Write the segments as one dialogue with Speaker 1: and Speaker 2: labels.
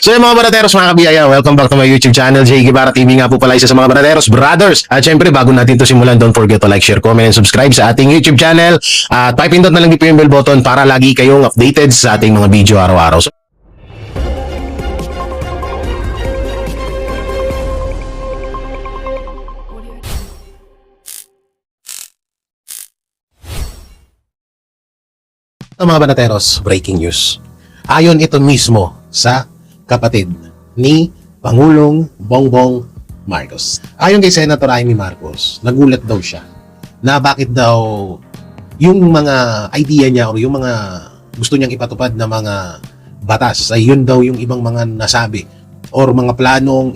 Speaker 1: So yung mga banateros, mga kabiyaya, welcome back to my YouTube channel, Jay Guevara TV nga po pala, isa sa mga banateros, brothers. At syempre, bago natin to simulan, don't forget to like, share, comment, and subscribe sa ating YouTube channel. At pakipindot na lang dito yung bell button para lagi kayong updated sa ating mga video araw-araw. So, mga banateros, breaking news. Ayon ito mismo sa kapatid ni Pangulong Bongbong Marcos. Ayon kay Senator Amy Marcos, nagulat daw siya na bakit daw yung mga idea niya o yung mga gusto niyang ipatupad na mga batas ay yun daw yung ibang mga nasabi or mga planong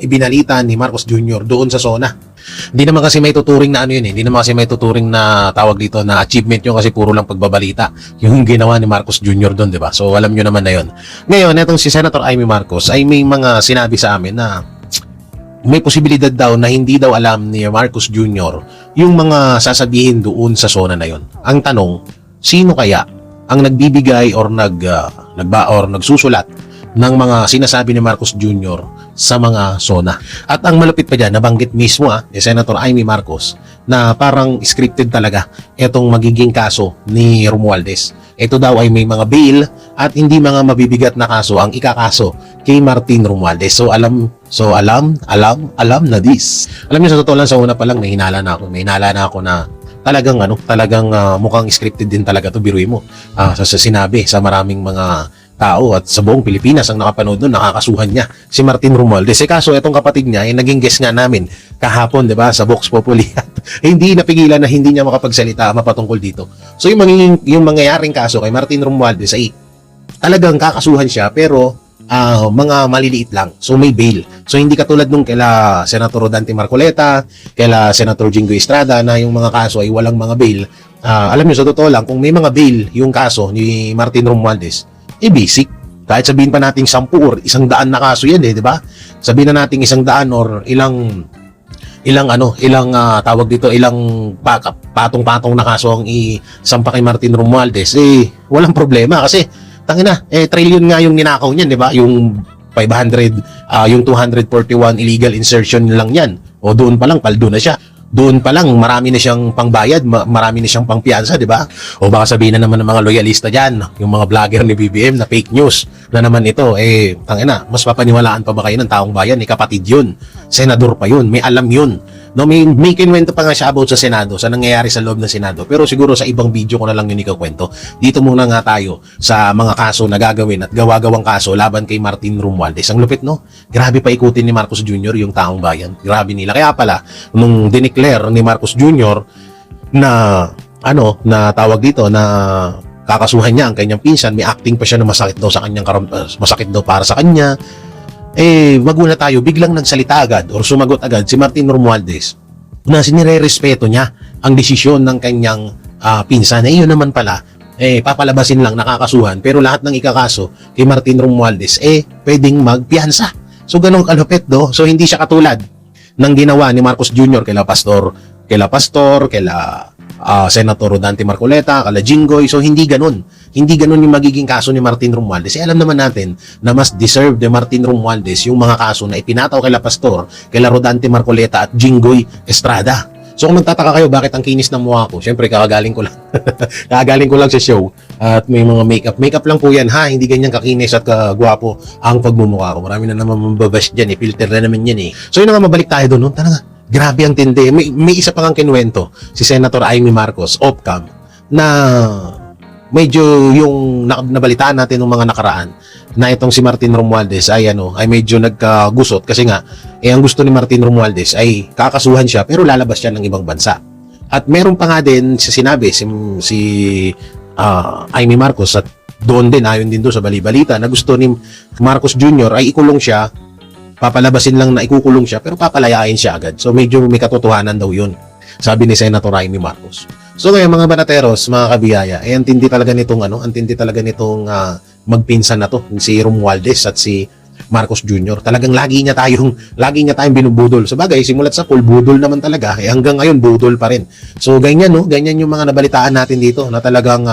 Speaker 1: ibinalita ni Marcos Jr. doon sa SONA. Hindi naman kasi may tuturing na ano yun eh. Hindi naman kasi may tuturing na tawag dito na achievement yun kasi puro lang pagbabalita yung ginawa ni Marcos Jr. doon, di ba? So alam nyo naman na yun. Ngayon, itong si Senator Amy Marcos ay may mga sinabi sa amin na may posibilidad daw na hindi daw alam ni Marcos Jr. yung mga sasabihin doon sa SONA na yun. Ang tanong, sino kaya ang nagbibigay or nagsusulat ng mga sinasabi ni Marcos Jr. sa mga SONA. At ang malupit pa dyan, nabanggit mismo ni Senator Amy Marcos na parang scripted talaga itong magiging kaso ni Romualdez. Ito daw ay may mga bail at hindi mga mabibigat na kaso ang ikakaso kay Martin Romualdez. So alam na this. Alam niyo sa totoo lang sa una pa lang may hinala na ako na talagang mukhang scripted din talaga to, biruin mo. Sa sinabi sa maraming mga tao at sa buong Pilipinas ang nakapanood doon, nakakasuhan niya si Martin Romualdez. Kaso itong kapatid niya ay naging guest nga namin kahapon, 'di ba, sa Vox Populi. Hindi napigilan na hindi niya makapagsalita mapatungkol dito. So yung mangyayaring kaso kay Martin Romualdez ay talagang kakasuhan siya pero mga maliliit lang. So may bail. So hindi katulad nung kaila Senator Rodante Marcoleta, kaila Senator Jinggoy Estrada na yung mga kaso ay walang mga bail. Alam niyo sa totoo lang, kung may mga bail yung kaso ni Martin Romualdez, basic. Kahit sabihin pa nating 10 or 100 na kaso yan di ba? Sabihin na nating 100 or ilang tawag dito, ilang patong-patong na kaso ang isampa kay Martin Romualdez, walang problema kasi tangina, trillion nga yung ninakaw niyan, di ba? Yung 500, yung 241 illegal insertion lang yan. O doon pa lang, paldo na siya. Doon pa lang, marami na siyang pangbayad, marami na siyang pangpiyansa, di ba? O baka sabihin na naman ng mga loyalista dyan, yung mga vlogger ni BBM na fake news na naman ito, tangina, mas papaniwalaan pa ba kayo ng taong bayan? Kapatid yun, senador pa yun, may alam yun. No, may kinwento pa nga siya about sa Senado, sa nangyayari sa loob ng Senado. Pero siguro sa ibang video ko na lang yun ikakwento. Dito muna nga tayo sa mga kaso na gagawin at gawa-gawang kaso laban kay Martin Romualdez. Ang lupit, no? Grabe pa ikutin ni Marcos Jr. yung taong bayan. Grabe nila. Kaya pala, nung dineclare ni Marcos Jr. na tawag dito na kakasuhan niya ang kanyang pinsan, may acting pa siya na masakit daw sa kanyang masakit daw para sa kanya. Wag muna tayo, biglang nagsalita agad or sumagot agad si Martin Romualdez na sinirerespeto niya ang desisyon ng kanyang pinsan. Yun naman pala, papalabasin lang, nakakasuhan, pero lahat ng ikakaso kay Martin Romualdez, pwedeng magpiyansa. So, ganong kalupit, do. So, hindi siya katulad ng ginawa ni Marcos Jr. kaila Pastor, kaila Senator Rodante Marcoleta, kaila Jinggoy. So, hindi ganun. Hindi ganun yung magiging kaso ni Martin Romualdez. Alam naman natin na mas deserve ni Martin Romualdez yung mga kaso na ipinataw kaila Pastor, kaila Rodante Marcoleta at Jinggoy Estrada. So kung magtataka kayo bakit ang kinis ng mukha ko, syempre kakagaling ko lang. Kakagaling ko lang sa show at may mga makeup. Makeup lang po yan, ha? Hindi ganyan kakinis at kagwapo ang pagmumukha ko. Marami na naman mababash dyan, filter na naman yan So yun nga, mabalik tayo doon. Talaga, grabe ang tindi. May isa pang kinwento, si Senator Amy Marcos, off-cam, na medyo yung nabalitaan natin ng mga nakaraan na itong si Martin Romualdez ay medyo nagkagusot kasi nga ang gusto ni Martin Romualdez ay kakasuhan siya pero lalabas siya ng ibang bansa. At meron pa nga din sinabi si Amy Marcos at doon din ayon din doon sa balibalita na gusto ni Marcos Jr. ay ikulong siya, papalabasin lang na ikukulong siya pero papalayain siya agad. So medyo may katotohanan daw yun, sabi ni Senator Amy Marcos. So ngayon mga banateros, mga kabiyaya, antindi talaga nitong magpinsan na to, si Romualdez at si Marcos Jr. Talagang lagi niya tayong binubudol. So bagay, simulat sa pool, budol naman talaga. Hanggang ngayon, budol pa rin. So ganyan, no? Ganyan yung mga nabalitaan natin dito na talagang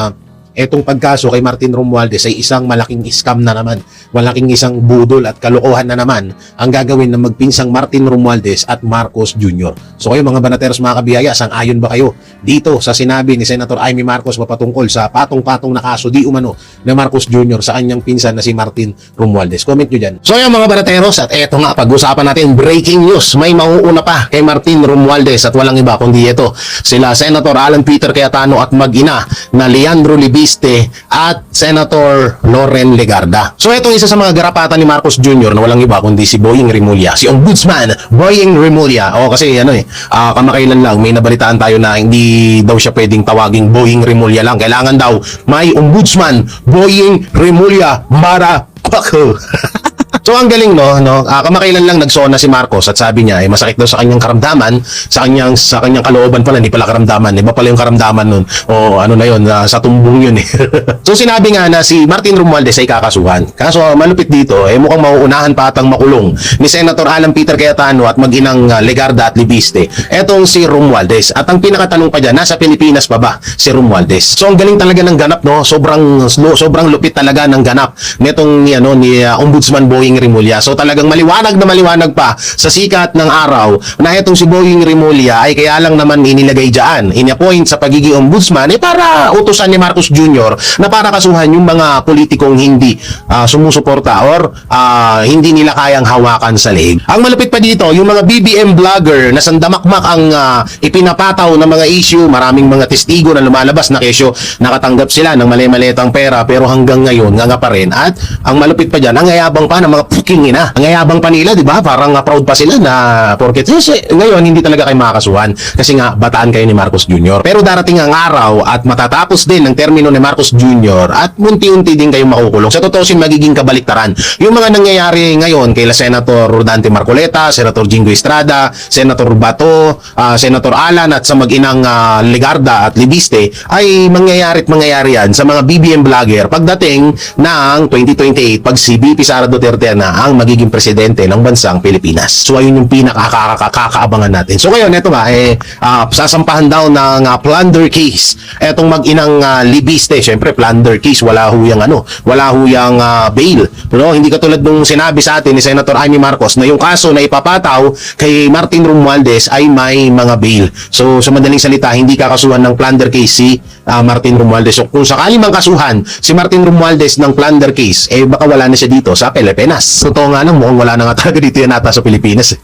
Speaker 1: etong pagkaso kay Martin Romualdez ay isang malaking scam na naman, malaking isang budol at kalokohan na naman ang gagawin ng magpinsang Martin Romualdez at Marcos Jr. So kayo mga banateros, mga kabiyaya, sang-ayon ba kayo dito sa sinabi ni Senator Amy Marcos patungkol sa patong-patong na kaso di umano na Marcos Jr. sa kanyang pinsan na si Martin Romualdez? Comment nyo dyan. So yan mga banateros, at eto nga, pag-usapan natin, breaking news, may mauuna pa kay Martin Romualdez at walang iba kundi ito, sila Senator Alan Peter Cayetano at mag-ina na Leandro Libiste at Senator Loren Legarda. So ito isa sa mga garapatan ni Marcos Jr. na walang iba kundi si Boying Rimulya, si Ombudsman Boying Rimulya. O kasi kamakailan lang may nabalitaan tayo na hindi daw siya pwedeng tawaging Boying Rimulya lang. Kailangan daw may Ombudsman Boying Rimulya Mara Paco. So ang galing kamakailan lang nagsona si Marcos at sabi niya masakit daw sa kanyang karamdaman, sa kanyang kalooban pala, hindi pala karamdaman, iba pala yung karamdaman nun. O ano na yun, sa tumbong yun eh. So sinabi nga na si Martin Romualdez ay kakasuhan. Kaso malupit dito, mukhang mauunahan pa atang makulong ni Senator Alan Peter Cayetano at mag-inang Legarda at Libiste etong si Romualdez. At ang pinakatanong pa dyan, nasa Pilipinas pa ba si Romualdez? So ang galing talaga ng ganap, sobrang lupit talaga ng ganap nitong ni Ombudsman Boying Rimulya. So talagang maliwanag na maliwanag pa sa sikat ng araw na itong si Boying Rimulya ay kaya lang naman inilagay dyan, in-appoint sa pagiging ombudsman para utusan ni Marcos Jr. na para kasuhan yung mga politikong hindi sumusuporta or hindi nila kayang hawakan sa leeg. Ang malupit pa dito, yung mga BBM vlogger na sandamakmak ang ipinapataw ng mga issue, maraming mga testigo na lumalabas na kesyo nakatanggap sila ng mali-malitang pera pero hanggang ngayon nga pa rin. At ang malupit pa dyan, ang ayabang pa ng mga puking ina. Ang ayabang pa nila, di ba? Parang proud pa sila na porket ngayon hindi talaga kayo makakasuhan kasi nga bataan kayo ni Marcos Jr. Pero darating ang araw at matatapos din ang termino ni Marcos Jr. at munti-unti din kayong makukulong. Sa totoo magiging kabaliktaran. Yung mga nangyayari ngayon kay Senator Rodante Marcoleta, Senator Jingo Estrada, Senator Bato, Senator Alan at sa mag-inang Legarda at Libiste ay mangyayari yan sa mga BBM vlogger pagdating ng 2028 pag si BP Sara Duterte na ang magiging presidente ng bansang Pilipinas. So ayun yung pinakakaabangan natin. So ngayon, ito nga, sasampahan daw ng plunder case. Etong mag-inang Libiste, syempre plunder case, wala huyang bail. Hindi katulad nung sinabi sa atin ni Senator Amy Marcos na yung kaso na ipapataw kay Martin Romualdez ay may mga bail. So sa madaling salita, hindi kakasuhan ng plunder case si Martin Romualdez. So kung sakali mang kasuhan si Martin Romualdez ng plunder case, baka wala na siya dito sa Pilipinas. Totoo nga lang, mukhang wala na nga talaga dito yan ata sa Pilipinas.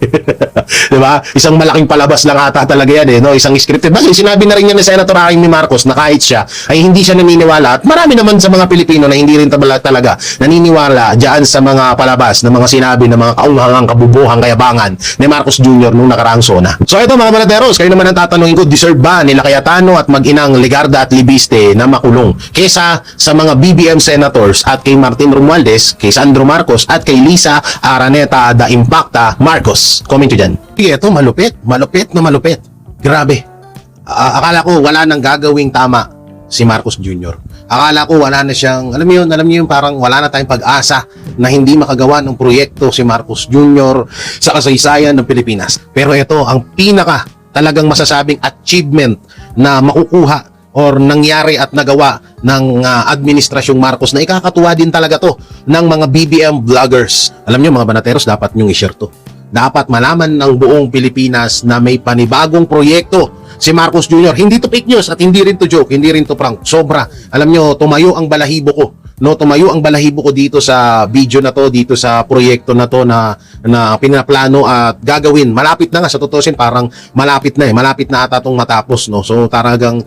Speaker 1: Diba? Isang malaking palabas lang ata talaga yan isang scripted. Kasi sinabi na rin yan ni Senator Amy Marcos na kahit siya ay hindi siya naniniwala at marami naman sa mga Pilipino na hindi rin talaga naniniwala dyan sa mga palabas na mga sinabi ng mga kaunghangang kabubuhang kayabangan ni Marcos Jr. nung nakaraang sona. So ito mga banateros, kayo naman ang tatanungin ko, deserve ba nila Cayetano at mag-inang Legarda at Libiste na makulong kesa sa mga BBM senators at kay Martin Romualdez, kay Sandro Marcos at kay Lisa Araneta da Impacta Marcos? Comment nyo dyan. Ito, malupit. Grabe. Akala ko wala nang gagawing tama si Marcos Jr. Akala ko wala na siyang, alam niyo yun, parang wala na tayong pag-asa na hindi makagawa ng proyekto si Marcos Jr. sa kasaysayan ng Pilipinas. Pero ito, ang pinaka talagang masasabing achievement na makukuha or nangyari at nagawa ng administrasyong Marcos na ikakatuwa din talaga to ng mga BBM vloggers. Alam niyo mga banateros, dapat nyong i-share to. Dapat malaman ng buong Pilipinas na may panibagong proyekto si Marcos Jr. Hindi to fake news at hindi rin to joke, hindi rin to prank. Sobra. Alam nyo, tumayo ang balahibo ko. Tumayo ang balahibo ko dito sa video na to, dito sa proyekto na to na pinaplano at gagawin. Malapit na nga, sa totoo parang malapit na malapit na ata itong matapos. So talagang,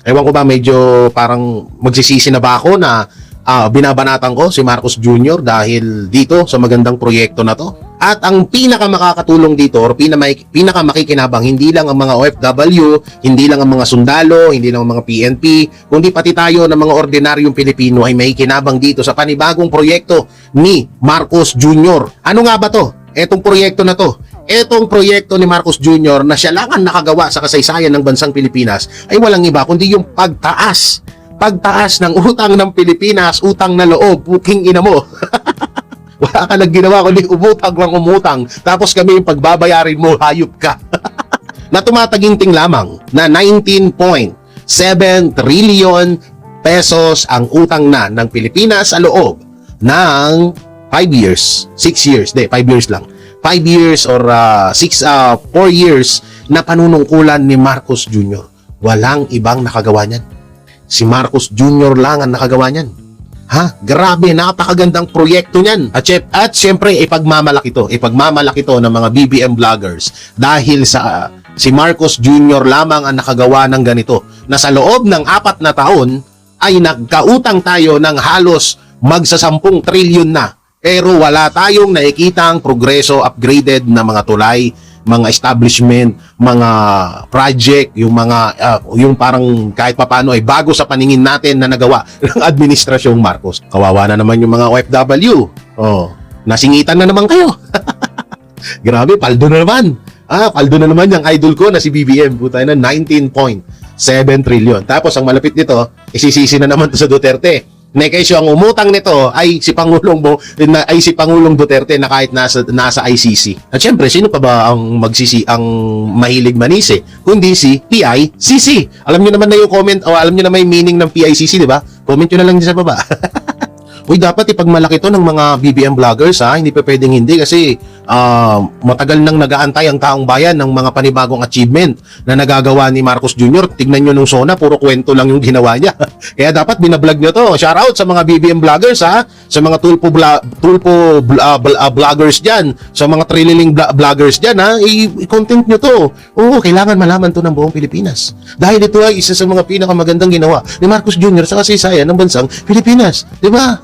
Speaker 1: ewan ko ba, medyo parang magsisisi na ba ako na binabanatan ko si Marcos Jr. dahil dito sa magandang proyekto na to. At ang pinaka makakatulong dito or pinaka makikinabang hindi lang ang mga OFW, hindi lang ang mga sundalo, hindi lang ang mga PNP, kundi pati tayo ng mga ordinaryong Pilipino ay may kinabang dito sa panibagong proyekto ni Marcos Jr. Ano nga ba to? Etong proyekto na to. Etong proyekto ni Marcos Jr. na siya lang ang nakagawa sa kasaysayan ng bansang Pilipinas ay walang iba kundi yung pagtaas ng utang ng Pilipinas, utang na loob, puking ina mo. Wala ka nang ginawa kundi umutang. Tapos kami yung pagbabayarin mo, hayop ka. Na tumataginting lamang na 19.7 trillion pesos ang utang na ng Pilipinas sa loob ng 5 years, 6 years, 5 years lang. 5 years or 4 years na panunungkulan ni Marcos Jr. Walang ibang nakagawa niyan. Si Marcos Jr. lang ang nakagawa niyan. Ha? Grabe, napakagandang proyekto niyan. At syempre, ipagmamalaki to ng mga BBM vloggers dahil sa si Marcos Jr. lamang ang nakagawa ng ganito na sa loob ng 4 na taon ay nagkautang tayo ng halos magsa-10 trilyon na. Pero wala tayong nakikitang progreso, upgraded na mga tulay, mga establishment, mga project, yung parang kahit papano ay bago sa paningin natin na nagawa ng administrasyong Marcos. Kawawa na naman yung mga OFW. Oh, nasingitan na naman kayo. Grabe, paldo na naman. Paldo na naman yung idol ko na si BBM. Puta na 19.7 trillion. Tapos ang malapit nito, isisisi na naman to sa Duterte. Nekesyo ang umutang nito ay si Pangulong Duterte na kahit nasa ICC. At syempre, sino pa ba ang mahilig manisi kundi si PICC. Alam niyo naman na yung comment o alam niyo na may meaning ng PICC, di ba? Comment niyo na lang dyan sa baba. Uy, dapat ipagmalaki to ng mga BBM vloggers, ha? Hindi pa pwedeng hindi kasi matagal nang nag-aantay ang taong bayan ng mga panibagong achievement na nagagawa ni Marcos Jr. Tignan nyo nung SONA, puro kwento lang yung ginawa niya. Kaya dapat binablog nyo to. Shout out sa mga BBM vloggers, ha? Sa mga tulpo vloggers dyan, sa mga trililing vloggers dyan, ha? I-content nyo to. Oo, kailangan malaman to ng buong Pilipinas. Dahil ito ay isa sa mga pinakamagandang ginawa ni Marcos Jr. sa kasaysayan ng bansang Pilipinas. Diba?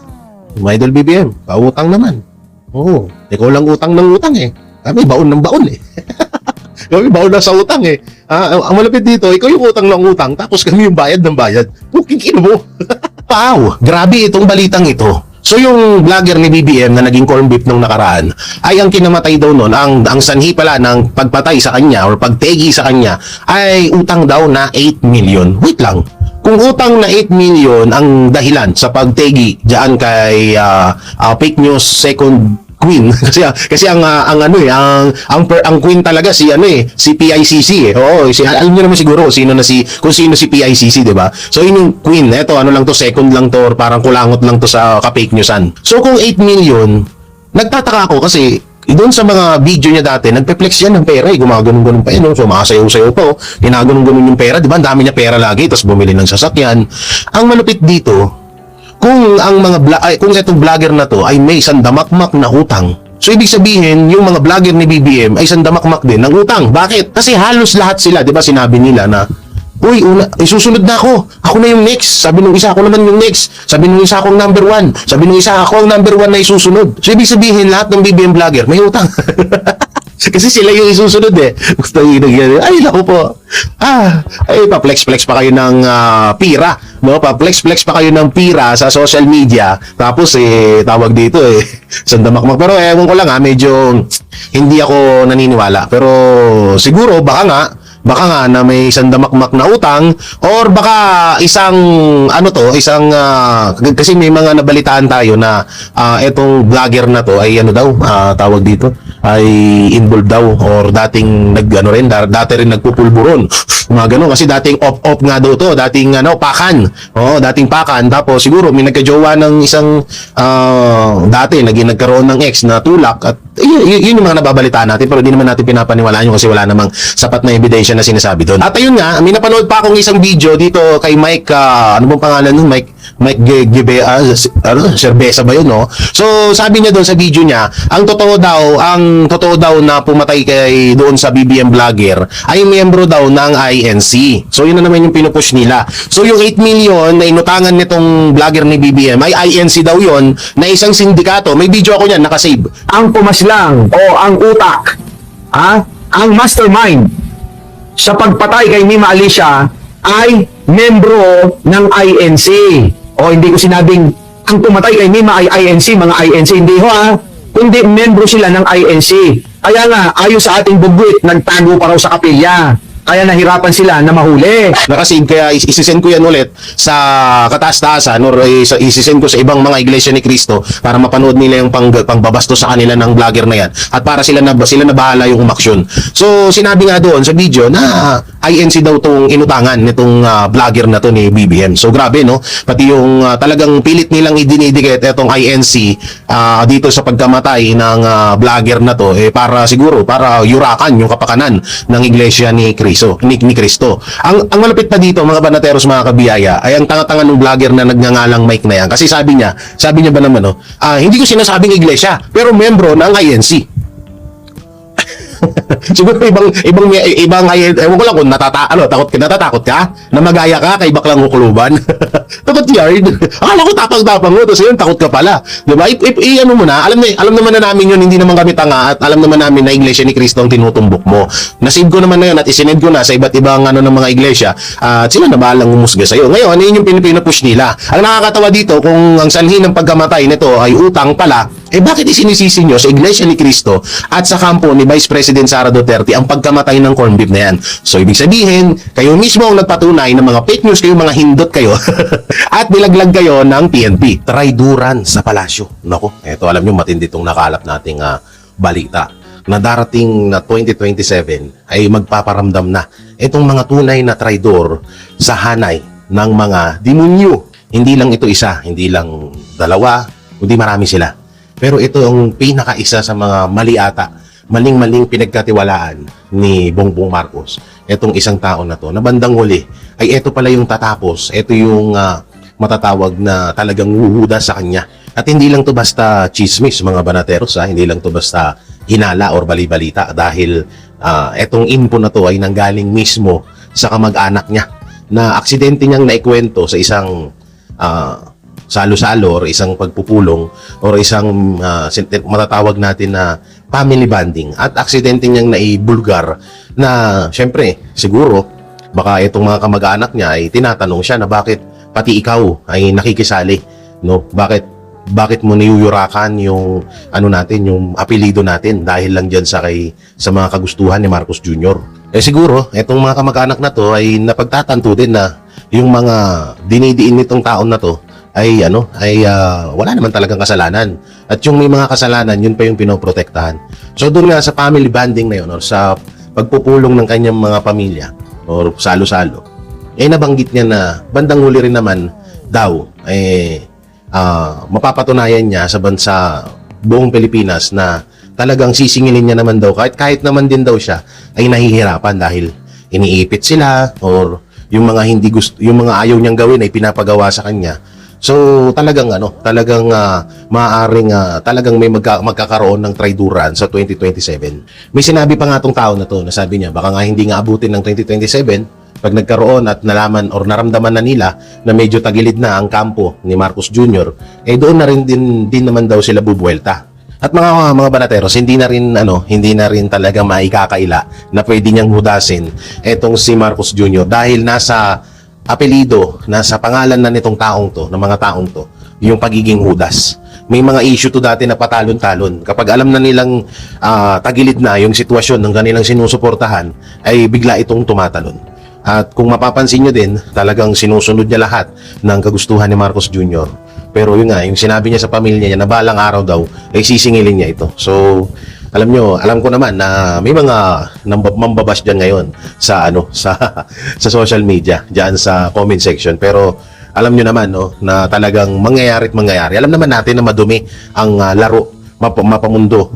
Speaker 1: Mga idol BBM, pautang naman. Oo, ikaw lang utang ng utang eh. Kami baon ng baon eh. Kami baon na sa utang eh. Ang malapit dito, ikaw yung utang ng utang, tapos kami yung bayad ng bayad. Puking mo. Wow, grabe itong balitang ito. So yung vlogger ni BBM na naging corn beef nung nakaraan, ay ang kinamatay daw nun, ang sanhi pala ng pagpatay sa kanya or pagtegi sa kanya, ay utang daw na 8 million. Wait lang. Kung utang na 8 million ang dahilan sa pagtegi diyan kay fake news second queen kasi ang queen talaga si si PICC eh. Oo, alam niyo naman siguro kung sino si PICC, 'di ba? So yun yung queen. Ito lang to, second lang to, or parang kulangot lang to sa ka-fake newsan. So kung 8 million, nagtataka ako kasi doon sa mga video niya dati, nagpe-flex yan ng pera, gumagano'n-ganon pa yun, so makasayaw-sayaw pa, ginaganon-ganon yung pera, di ba? Ang dami niya pera lagi, tapos bumili ng sasakyan. Ang malupit dito, kung itong vlogger na to ay may sandamakmak na utang, so ibig sabihin, yung mga vlogger ni BBM ay sandamakmak din ng utang. Bakit? Kasi halos lahat sila, di ba, sinabi nila na, uy, susunod na ako. Ako na yung next. Sabi nung isa, ako naman yung next. Sabi nung isa, akong number 1. Sabi nung isa, ako ang number 1 na isusunod. So, ibig sabihin, lahat ng BBM vlogger may utang. Kasi sila yung isusunod eh. Gusto yung nagyari. Ay, naku po. Pa-flex-flex pa kayo ng pira. No? Pa-flex-flex pa kayo ng pira sa social media. Tapos, tawag dito sandamakmak. Pero ewan ko lang medyo hindi ako naniniwala. Pero siguro, baka nga na may sandamakmak na utang or baka kasi may mga nabalitaan tayo na etong vlogger na to ay tawag dito ay involved daw or dati rin nagpupulburon mga ganun kasi dating off nga daw to, dating dating pakan, tapos siguro may nagkajowa ng isang nagkaroon ng ex na tulak at yun yung mga nababalitaan natin pero di naman natin pinapaniwalaan yun kasi wala namang sapat na ebidensya na sinasabi doon. At ayun nga, may napanood pa akong isang video dito kay Mike, ano bang pangalan nun? Mike Cerveza ba yun, no? So, sabi niya doon sa video niya, ang totoo daw na pumatay doon sa BBM vlogger ay miyembro daw ng INC. So, yun na naman yung pinupush nila. So, yung 8 million na inutangan nitong vlogger ni BBM ay INC daw yun na isang sindikato. May video ako niyan, nakasave.
Speaker 2: Ang pumaslang o ang utak, ang mastermind sa pagpatay kay Mima Alicia ay membro ng INC. O hindi ko sinabing ang pumatay kay Mima ay INC, mga INC, hindi kundi membro sila ng INC. Kaya nga, ayon sa ating bugwit, nagtago pa raw sa kapilya. Kaya nahirapan sila na mahuli.
Speaker 1: Nakasave, kaya isisend ko yan ulit sa kataas-taasan or isisend ko sa ibang mga iglesia ni Cristo para mapanood nila yung pangbabasto sa kanila ng vlogger na yan at para sila na bahala yung umaksyon. So sinabi nga doon sa video na INC daw tong inutangan nitong vlogger na to ni BBM. So grabe, no? Pati yung talagang pilit nilang idinidikit itong INC dito sa pagkamatay ng vlogger na to para siguro para yurakan yung kapakanan ng iglesia ni Cristo, ni Cristo. Ang malapit pa dito mga banateros, mga kabiyaya, ay ang tanga-tanga ng vlogger na nagngangalang Mike na yan. Kasi sabi niya ba naman, no? Hindi ko sinasabing iglesia, pero membro ng INC. Siguro ibang ewan ko lang kung natatakot ka na magaya ka kay baklang ukuluban. Takot yard. Akala ko tapang-tapang mo, tapos yun takot ka pala. Diba? Ano mo na, alam naman na namin yun, hindi naman kami tanga, at alam naman namin na iglesia ni Cristo ang tinutumbok mo. Nasave ko naman na yun at isinend ko na sa iba't ibang ng mga iglesia, at sila na bahalang umusga sa'yo. Ngayon, yun yung pinipush nila. Ang nakakatawa dito, kung ang sanhi ng pagkamatay nito ay utang pala, bakit isinisisi nyo sa Iglesia ni Cristo at sa kampo ni Vice President Sara Duterte ang pagkamatay ng corned beef na yan? So, ibig sabihin, kayo mismo ang nagpatunay ng mga fake news kayo, mga hindot kayo, at nilaglag kayo ng PNP. Traiduran sa palasyo. Naku, eto alam nyo, matindi itong nakalap nating balita na darating na 2027 ay magpaparamdam na itong mga tunay na traidor sa hanay ng mga demonyo. Hindi lang ito isa, hindi lang dalawa, kundi marami sila. Pero ito ang pinakaisa sa mga mali ata, maling-maling pinagkatiwalaan ni Bongbong Marcos. Itong isang tao na to, na bandang huli, ay ito pala yung tatapos, ito yung matatawag na talagang huhuda sa kanya. At hindi lang to basta chismis, mga banateros, hindi lang to basta hinala or bali-balita, dahil etong info na to ay nanggaling mismo sa kamag-anak niya, na aksidente niyang naikwento sa isang salo-salo or isang pagpupulong or isang matatawag natin na family bonding, at aksidente niyang naibulgar na syempre siguro baka itong mga kamag-anak niya ay tinatanong siya na bakit pati ikaw ay nakikisali, no? Bakit mo niyuyurakan yung natin, yung apelyido natin dahil lang diyan sa mga kagustuhan ni Marcos Jr. Siguro itong mga kamag-anak na to ay napagtatanto din na yung mga dinidiin nitong taon na to ay wala naman talagang kasalanan. At yung may mga kasalanan, yun pa yung pinoprotektahan. So doon nga sa family bonding na yun or sa pagpupulong ng kanyang mga pamilya or salo-salo, nabanggit niya na bandang huli rin naman daw mapapatunayan niya sa bansa buong Pilipinas na talagang sisingilin niya naman daw kahit naman din daw siya ay nahihirapan dahil iniipit sila or yung mga yung mga ayaw niyang gawin ay pinapagawa sa kanya. So talagang maaaring talagang may magkakaroon ng traiduran sa 2027. May sinabi pa nga tong tao na to, na sabi niya baka nga hindi nga abutin ng 2027 pag nagkaroon at nalaman or naramdaman na nila na medyo tagilid na ang kampo ni Marcos Jr. Doon na rin din naman daw sila bubuelta. At mga banateros, hindi na rin talaga maikakaila na pwede niyang hudasin etong si Marcos Jr. dahil nasa apelido, nasa pangalan na nitong taong to, ng mga taong to, yung pagiging hudas. May mga issue to dati na patalon-talon. Kapag alam na nilang tagilid na yung sitwasyon ng kanilang sinusuportahan, ay bigla itong tumatalon. At kung mapapansin nyo din, talagang sinusunod niya lahat ng kagustuhan ni Marcos Jr. Pero yun nga, yung sinabi niya sa pamilya niya na balang araw daw, ay sisingilin niya ito. So, alam ko naman na may mga mambabash dyan ngayon sa sa social media, dyan sa comment section. Pero alam nyo naman na talagang mangyayari. Alam naman natin na madumi ang laro, mapamundo,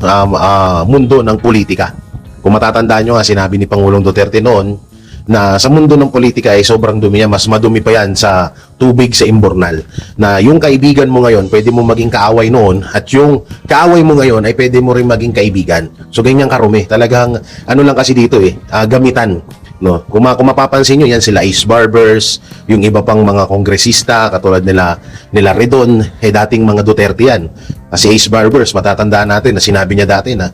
Speaker 1: mundo ng politika. Kung matatandaan nyo nga, sinabi ni Pangulong Duterte noon na sa mundo ng politika ay sobrang dumi niya, mas madumi pa yan sa tubig sa imbornal. Na yung kaibigan mo ngayon, pwede mo maging kaaway noon, at yung kaaway mo ngayon ay pwede mo rin maging kaibigan. So ganyan karumi. Talagang lang kasi dito gamitan. No? Kung mapapansin nyo, yan sila Ace Barbers, yung iba pang mga kongresista, katulad nila Redon, dating mga Duterte yan. Kasi Ace Barbers, matatandaan natin na sinabi niya dati na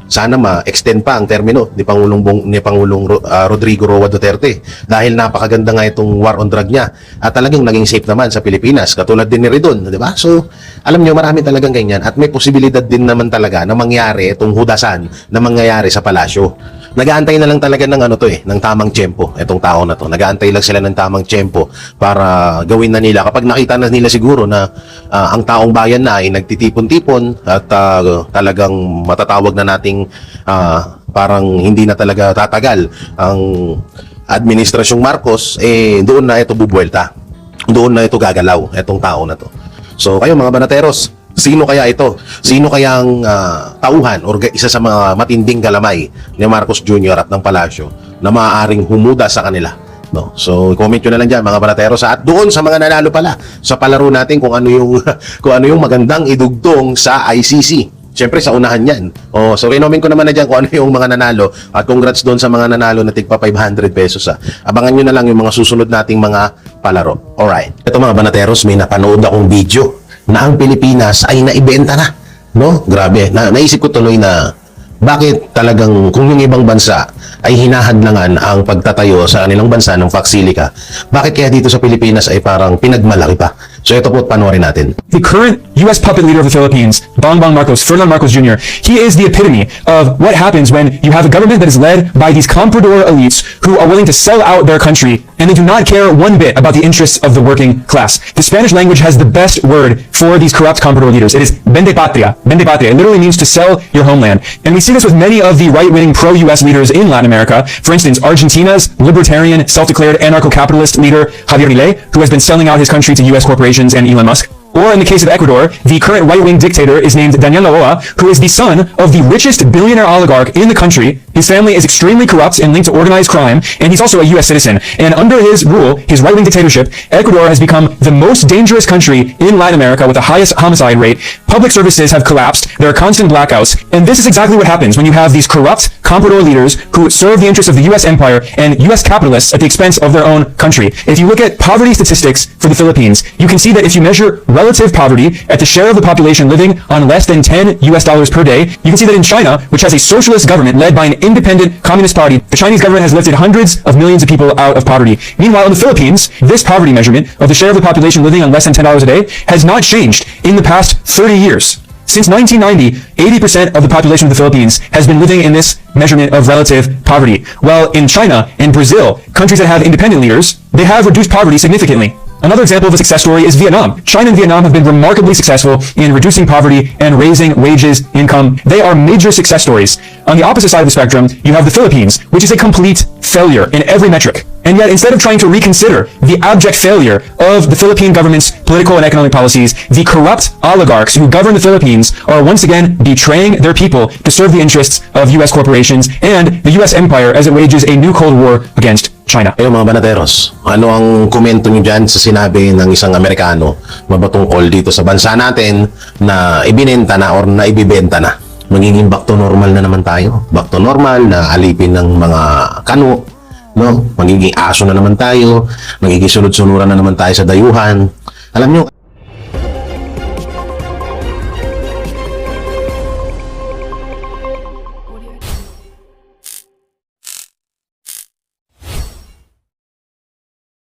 Speaker 1: sana ma-extend pa ang termino ni Pangulong Rodrigo Roa Duterte dahil napakaganda nga itong war on drug niya at talagang naging safe naman sa Pilipinas, katulad din ni Redon, di ba? So alam niyo, marami talagang ganyan at may posibilidad din naman talaga na mangyari itong hudasan na mangyayari sa palasyo. Nag-aantay na lang talaga ng ng tamang tiyempo itong tao na to. Nag-aantay lang sila ng tamang tiyempo para gawin na nila. Kapag nakita na nila siguro na ang taong bayan na ay nagtitipon-tipon at talagang matatawag na nating parang hindi na talaga tatagal ang administrasyong Marcos, doon na ito bubuelta. Doon na ito gagalaw, itong tao na to. So kayo mga banateros, sino kaya ito? Sino kayang tauhan o isa sa mga matinding galamay ni Marcos Jr. at ng Palasyo na maaaring humuda sa kanila? No. So comment nyo na lang dyan mga banateros, at doon sa mga nanalo pala sa palaro natin kung ano yung kung ano yung magandang idugtong sa ICC. Siyempre sa unahan yan. So renomin ko naman na dyan kung ano yung mga nanalo, at congrats doon sa mga nanalo na tigpa 500 pesos. Abangan nyo na lang yung mga susunod nating mga palaro. Alright. Ito mga banateros, may napanood akong video na ang Pilipinas ay naibenta na. No? Grabe. Naisip ko tuloy na bakit talagang kung yung ibang bansa ay hinahadlangan ang pagtatayo sa kanilang bansa ng Faxilica, bakit kaya dito sa Pilipinas ay parang pinagmalaki pa? So ito po, panoorin natin.
Speaker 3: The current U.S. puppet leader of the Philippines, Bongbong Marcos, Ferdinand Marcos Jr., he is the epitome of what happens when you have a government that is led by these comprador elites who are willing to sell out their country, and they do not care one bit about the interests of the working class. The Spanish language has the best word for these corrupt comprador leaders. It is vende patria. Vende patria. It literally means to sell your homeland. And we see this with many of the right-wing pro-U.S. leaders in Latin America. For instance, Argentina's libertarian, self-declared anarcho-capitalist leader, Javier Milei, who has been selling out his country to U.S. corporations and Elon Musk. Or in the case of Ecuador, the current right-wing dictator is named Daniel Noboa, who is the son of the richest billionaire oligarch in the country. His family is extremely corrupt and linked to organized crime, and he's also a U.S. citizen. And under his rule, his right-wing dictatorship, Ecuador has become the most dangerous country in Latin America with the highest homicide rate. Public services have collapsed. There are constant blackouts. And this is exactly what happens when you have these corrupt comprador leaders who serve the interests of the U.S. empire and U.S. capitalists at the expense of their own country. If you look at poverty statistics for the Philippines, you can see that if you measure relative poverty at the share of the population living on less than $10 per day, you can see that in China, which has a socialist government led by an independent communist party, the Chinese government has lifted hundreds of millions of people out of poverty. Meanwhile, in the Philippines, this poverty measurement of the share of the population living on less than $10 a day has not changed in the past 30 years. Since 1990, 80% of the population of the Philippines has been living in this measurement of relative poverty. While in China and Brazil, countries that have independent leaders, they have reduced poverty significantly. Another example of a success story is Vietnam. China and Vietnam have been remarkably successful in reducing poverty and raising wages, income. They are major success stories. On the opposite side of the spectrum, you have the Philippines, which is a complete failure in every metric. And yet, instead of trying to reconsider the abject failure of the Philippine government's political and economic policies, the corrupt oligarchs who govern the Philippines are once again betraying their people to serve the interests of U.S. corporations and the U.S. empire as it wages a new Cold War against China.
Speaker 1: Kayo mga banateros, ano ang komento nyo dyan sa sinabi ng isang Amerikano mabatungkol dito sa bansa natin na ibinenta na or na ibibenta na? Magiging back to normal na naman tayo. Back to normal na alipin ng mga kano, no? Magiging aso na naman tayo, magiging sunod-sunuran na naman tayo sa dayuhan. Alam nyo,